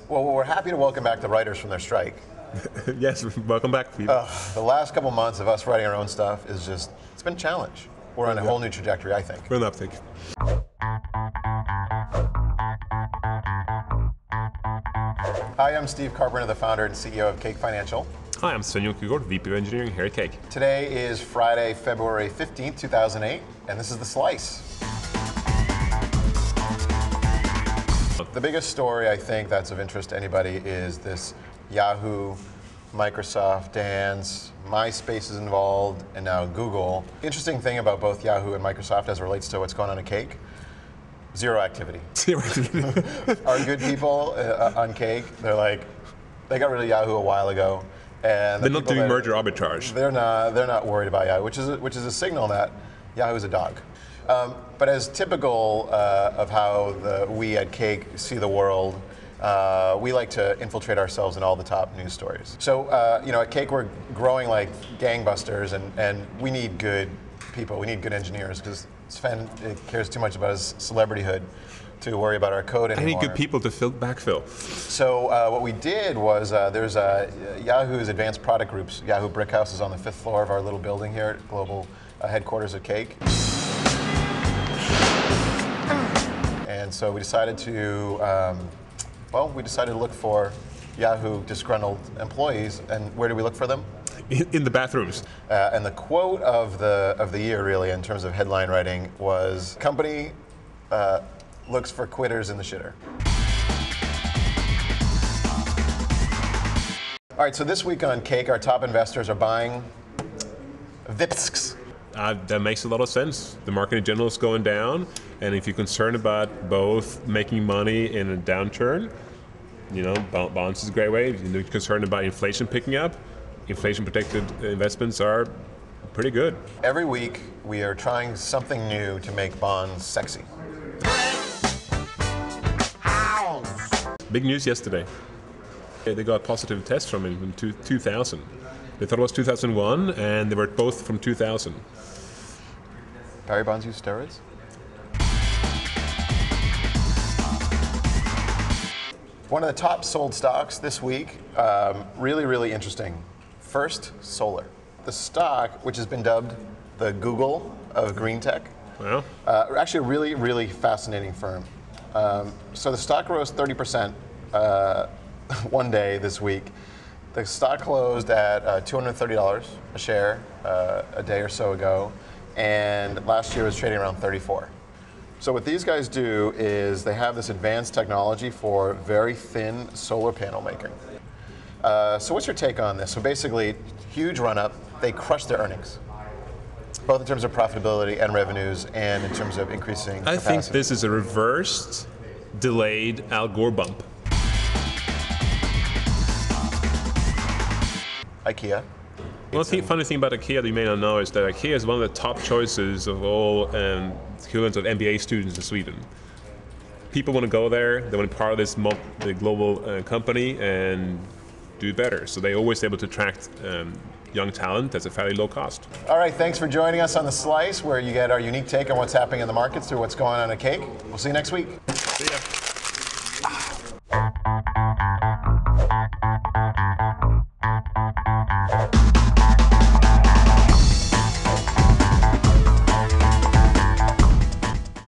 Well, we're happy to welcome back the writers from their strike. Yes, welcome back, people. The last couple months of us writing our own stuff is just, it's been a challenge. We're on a whole new trajectory, I think. We're an uptick. Hi, I'm Steve Carpenter, the founder and CEO of Cake Financial. Hi, I'm Sven VP of Engineering here at Cake. Today is Friday, February 15th, 2008, and this is The Slice. The biggest story I think that's of interest to anybody is this Yahoo, Microsoft dance, MySpace is involved, and now Google. Interesting thing about both Yahoo and Microsoft as it relates to what's going on at Cake, zero activity. Zero activity. Our good people on Cake, they're like, they got rid of Yahoo a while ago. And they're not doing merger arbitrage. They're not worried about Yahoo, which is a signal that Yahoo's a dog. But as typical of how we at Cake see the world, we like to infiltrate ourselves in all the top news stories. So, at Cake we're growing like gangbusters, and we need good people. We need good engineers because Sven cares too much about his celebrityhood to worry about our code anymore. I need good people to backfill. So what we did was there's Yahoo's advanced product groups. Yahoo Brickhouse is on the 5th floor of our little building here at global headquarters at Cake. And so we decided to, look for Yahoo disgruntled employees. And where do we look for them? In the bathrooms. And the quote of the year, really, in terms of headline writing, was "Company looks for quitters in the shitter." All right, so this week on Cake, our top investors are buying VIPSKs. That makes a lot of sense. The market in general is going down, and if you're concerned about both making money in a downturn, bonds is a great way. If you're concerned about inflation picking up, inflation-protected investments are pretty good. Every week, we are trying something new to make bonds sexy. Big news yesterday. They got positive tests from it in 2000. They thought it was 2001, and they were both from 2000. Barry Bonds use steroids? One of the top sold stocks this week, really, really interesting. First, solar. The stock, which has been dubbed the Google of green tech, well, actually a really, really fascinating firm. So the stock rose 30% one day this week. The stock closed at $230 a share a day or so ago, and last year was trading around 34. So what these guys do is they have this advanced technology for very thin solar panel making. So what's your take on this? So basically, huge run-up, they crushed their earnings, both in terms of profitability and revenues, and in terms of increasing capacity. I think this is a reversed, delayed Al Gore bump. IKEA. Well, the funny thing about IKEA that you may not know is that IKEA is one of the top choices of all equivalents of MBA students in Sweden. People want to go there, they want to be part of this the global company and do better. So they're always able to attract young talent that's a fairly low cost. All right, thanks for joining us on The Slice, where you get our unique take on what's happening in the markets through what's going on at Cake. We'll see you next week. See ya.